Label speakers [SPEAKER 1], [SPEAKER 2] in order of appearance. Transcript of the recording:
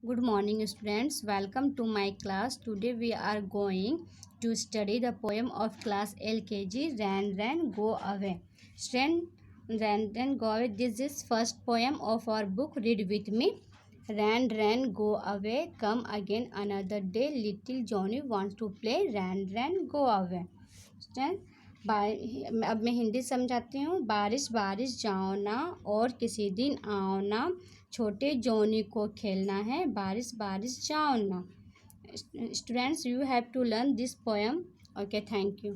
[SPEAKER 1] Good morning, students. Welcome to my class. Today we are going to study the poem of class LKG, Ran Ran Go Away. Student, Ran Ran Go Away. This is first poem of our book. Read with me. Ran Ran Go Away. Come again another day. Little Johnny wants to play. Ran Ran Go Away. Student, अब मैं हिंदी समझाती हूँ। बारिश बारिश जाओ ना और किसी दिन आओ ना, छोटे जॉनी को खेलना है, बारिश बारिश जाओ ना। Students, you have to learn this poem. Okay, thank you.